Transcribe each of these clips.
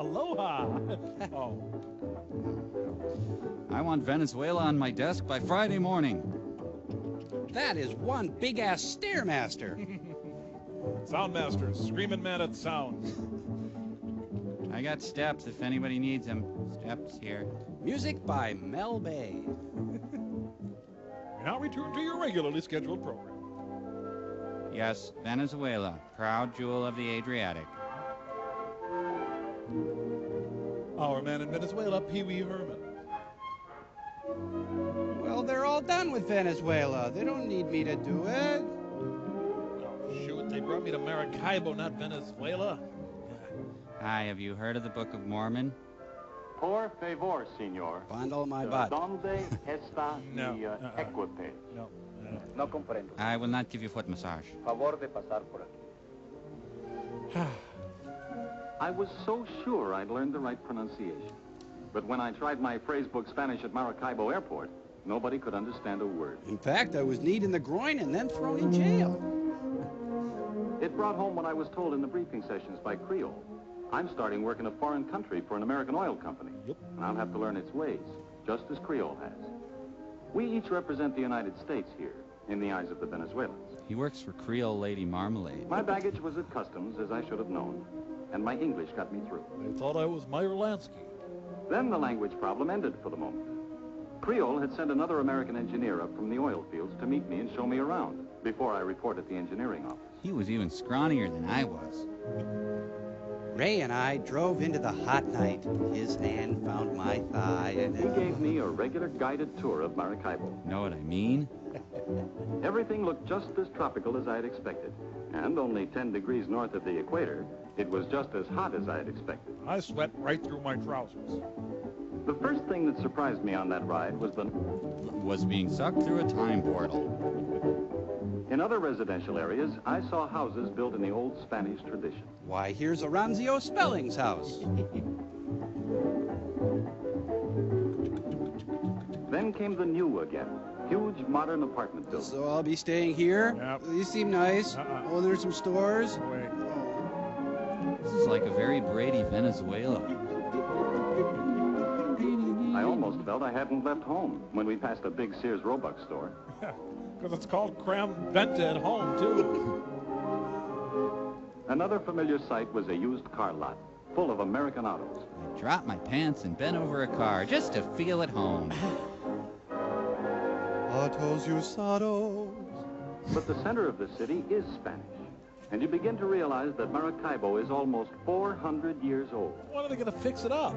Aloha. Oh. I want Venezuela on my desk by Friday morning. That is one big-ass Stairmaster. Soundmaster, screaming man at sound. I got steps if anybody needs them. Steps here. Music by Mel Bay. Now return to your regularly scheduled program. Yes, Venezuela, proud jewel of the Adriatic. Our man in Venezuela, Pee Wee Herman. Well, they're all done with Venezuela. They don't need me to do it. Oh, shoot, they brought me to Maracaibo, not Venezuela. Hi, have you heard of the Book of Mormon? Por favor, señor. Fondle my butt. ¿Dónde está No, mi equipaje? No. No comprendo. I will not give you foot massage. Favor de pasar por aquí. I was so sure I'd learned the right pronunciation. But when I tried my phrase book Spanish at Maracaibo Airport, nobody could understand a word. In fact, I was kneed in the groin and then thrown in jail. It brought home what I was told in the briefing sessions by Creole. I'm starting work in a foreign country for an American oil company. Yep. And I'll have to learn its ways, just as Creole has. We each represent the United States here, in the eyes of the Venezuelans. He works for Creole Lady Marmalade. My baggage was at customs, as I should have known, and my English got me through. They thought I was Meyer Lansky. Then the language problem ended for the moment. Creole had sent another American engineer up from the oil fields to meet me and show me around before I reported the engineering office. He was even scrawnier than I was. Ray and I drove into the hot night. His hand found my thigh and He gave me a regular guided tour of Maracaibo. Know what I mean? Everything looked just as tropical as I had expected. And only 10 degrees north of the equator, it was just as hot as I had expected. I sweat right through my trousers. The first thing that surprised me on that ride was Was being sucked through a time portal. in other residential areas, I saw houses built in the old Spanish tradition. Why, here's Aranzio Spelling's house. Then came the new again. Huge modern apartment buildings. So I'll be staying here. Yep. These seem nice. Oh, there's some stores. Wait. This is like a very Brady Venezuela. I almost felt I hadn't left home when we passed a big Sears Roebuck store. Because it's called Cram Venta at home, too. Another familiar sight was a used car lot full of American autos. I dropped my pants and bent over a car just to feel at home. Autos usados. But the center of the city is Spanish. And you begin to realize that Maracaibo is almost 400 years old. When are they going to fix it up?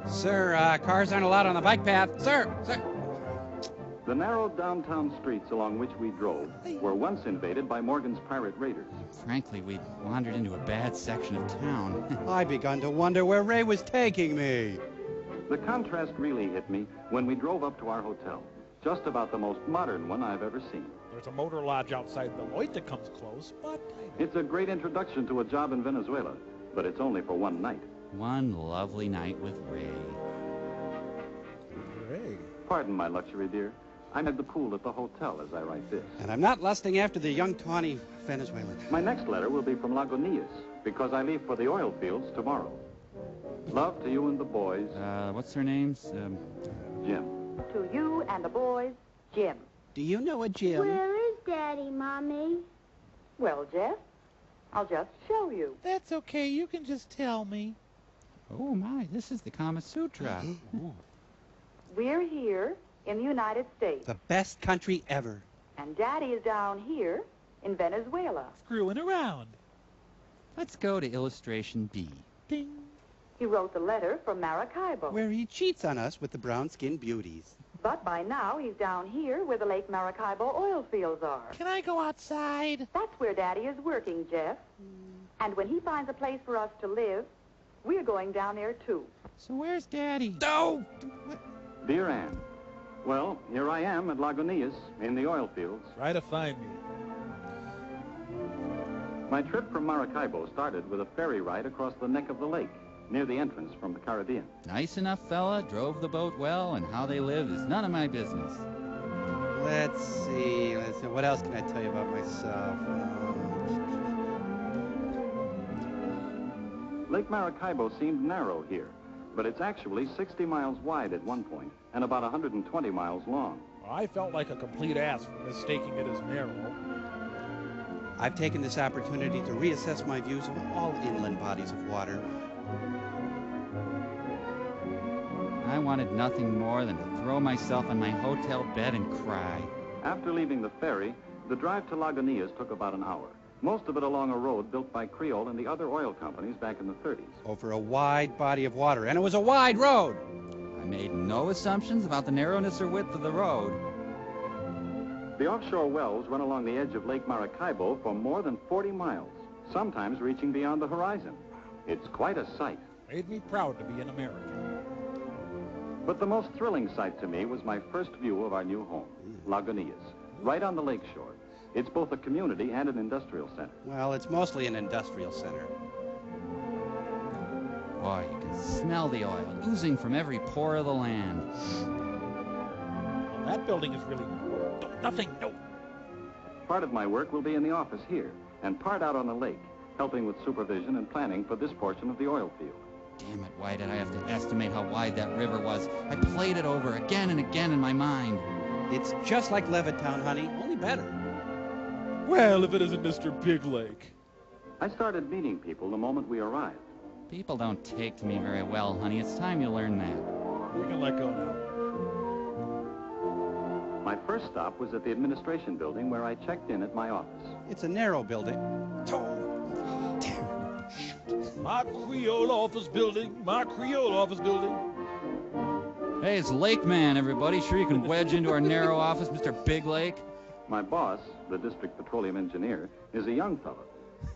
Sir, cars aren't allowed on the bike path. Sir. The narrow downtown streets along which we drove were once invaded by Morgan's pirate raiders. Frankly, we'd wandered into a bad section of town. I begun to wonder where Ray was taking me. The contrast really hit me when we drove up to our hotel. Just about the most modern one I've ever seen. There's a motor lodge outside Beloit that comes close, but... It's a great introduction to a job in Venezuela, but it's only for one night. One lovely night with Ray. Ray. Pardon my luxury, dear. I'm at the pool at the hotel as I write this. And I'm not lusting after the young, tawny Venezuelan. My next letter will be from Lagunitas, because I leave for the oil fields tomorrow. Love to you and the boys, What's their names? Jim. To you and the boys, Jim. Do you know a Jim? Where is Daddy, Mommy? Well, Jeff, I'll just show you. That's okay. You can just tell me. Oh my, this is the Kama Sutra. We're here in the United States, The best country ever. and Daddy is down here in Venezuela. Screwing around. Let's go to illustration B. Ding. He wrote the letter from Maracaibo. Where he cheats on us with the brown-skinned beauties. But by now, he's down here where the Lake Maracaibo oil fields are. Can I go outside? That's where Daddy is working, Jeff. And when he finds a place for us to live, we're going down there, too. So where's Daddy? No! Dear Ann, well, here I am at Lagunitas in the oil fields. Try to find me. My trip from Maracaibo started with a ferry ride across the neck of the lake, near the entrance from the Caribbean. Nice enough fella, drove the boat well, and how they live is none of my business. Let's see. What else can I tell you about myself? Lake Maracaibo seemed narrow here, but it's actually 60 miles wide at one point and about 120 miles long. I felt like a complete ass for mistaking it as narrow. I've taken this opportunity to reassess my views of all inland bodies of water. I wanted nothing more than to throw myself on my hotel bed and cry. After leaving the ferry, the drive to Lagunitas took about an hour. Most of it along a road built by Creole and the other oil companies back in the 30s. Over a wide body of water, and it was a wide road. I made no assumptions about the narrowness or width of the road. The offshore wells run along the edge of Lake Maracaibo for more than 40 miles, sometimes reaching beyond the horizon. It's quite a sight. Made me proud to be an American. But the most thrilling sight to me was my first view of our new home, Lagunitas, right on the lakeshore. It's both a community and an industrial center. Well, it's mostly an industrial center. Boy, you can smell the oil oozing from every pore of the land. Well, that building is really nothing. No. Part of my work will be in the office here, and part out on the lake, helping with supervision and planning for this portion of the oil field. Damn it, why did I have to estimate how wide that river was? I played it over again and again in my mind. It's just like Levittown, honey, only better. Well, if it isn't Mr. Big Lake. I started meeting people the moment we arrived. People don't take to me very well, honey. It's time you learn that. We can let go now. My first stop was at the administration building where I checked in at my office. It's a narrow building. My Creole office building. My Creole office building. Hey, it's Lake Man, everybody. Sure you can wedge into our narrow office, Mr. Big Lake? My boss, the district petroleum engineer, is a young fellow.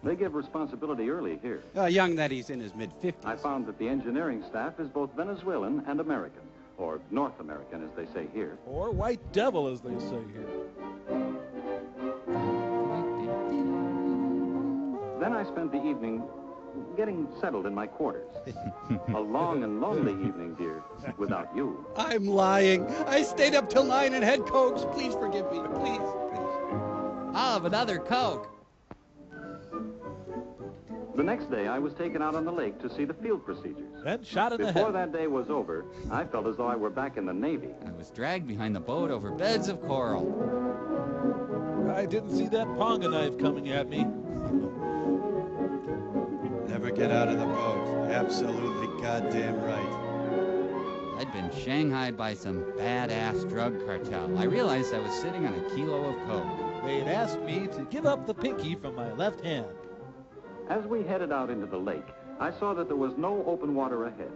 They give responsibility early here. Young that he's in his mid-50s. I found that the engineering staff is both Venezuelan and American, or North American, as they say here. Or White Devil, as they say here. Then I spent the evening getting settled in my quarters. A long and lonely evening, dear, without you. I'm lying. I stayed up till 9 and had Cokes. Please forgive me. Please. I'll have another Coke. The next day, I was taken out on the lake to see the field procedures. Then shot in the Before head. that day was over, I felt as though I were back in the Navy. I was dragged behind the boat over beds of coral. I didn't see that ponga knife coming at me. Never get out of the boat. Absolutely goddamn right. I'd been shanghaied by some badass drug cartel. I realized I was sitting on a kilo of coke. They'd asked me to give up the pinky from my left hand. As we headed out into the lake, I saw that there was no open water ahead,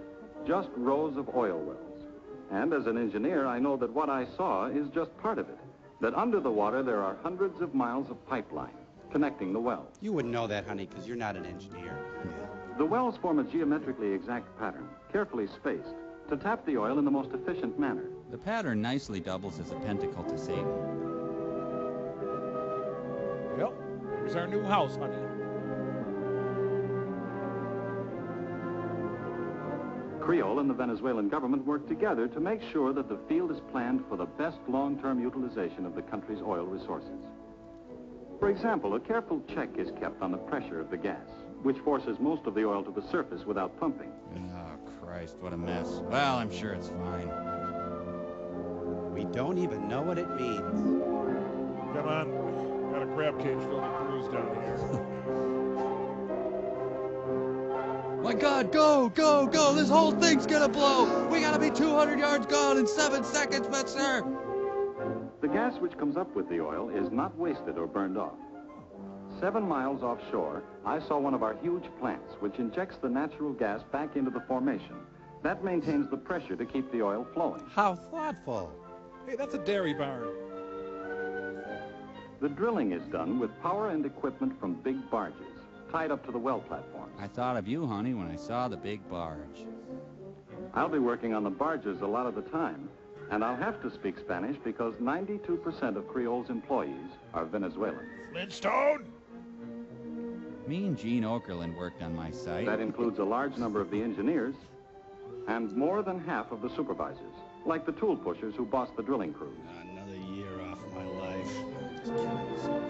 just rows of oil wells. And as an engineer, I know that what I saw is just part of it, that under the water there are hundreds of miles of pipeline connecting the wells. You wouldn't know that, honey, because you're not an engineer. The wells form a geometrically exact pattern, carefully spaced, to tap the oil in the most efficient manner. The pattern nicely doubles as a pentacle to Satan. Yep, here's our new house, honey. Creole and the Venezuelan government work together to make sure that the field is planned for the best long-term utilization of the country's oil resources. For example, a careful check is kept on the pressure of the gas, which forces most of the oil to the surface without pumping. Oh, Christ, what a mess. Well, I'm sure it's fine. We don't even know what it means. Come on, got a crab cage filled with crews down here. My God, go, go, go! This whole thing's gonna blow! We gotta be 200 yards gone in 7 seconds, mister! The gas which comes up with the oil is not wasted or burned off. 7 miles offshore, I saw one of our huge plants which injects the natural gas back into the formation. That maintains the pressure to keep the oil flowing. How thoughtful. Hey, that's a dairy barn. The drilling is done with power and equipment from big barges, tied up to the well platforms. I thought of you, honey, when I saw the big barge. I'll be working on the barges a lot of the time, and I'll have to speak Spanish because 92% of Creole's employees are Venezuelan. Flintstone! Me and Gene Okerlund worked on my site. That includes a large number of the engineers and more than half of the supervisors, like the tool pushers who boss the drilling crews. Another year off my life. Just kidding myself.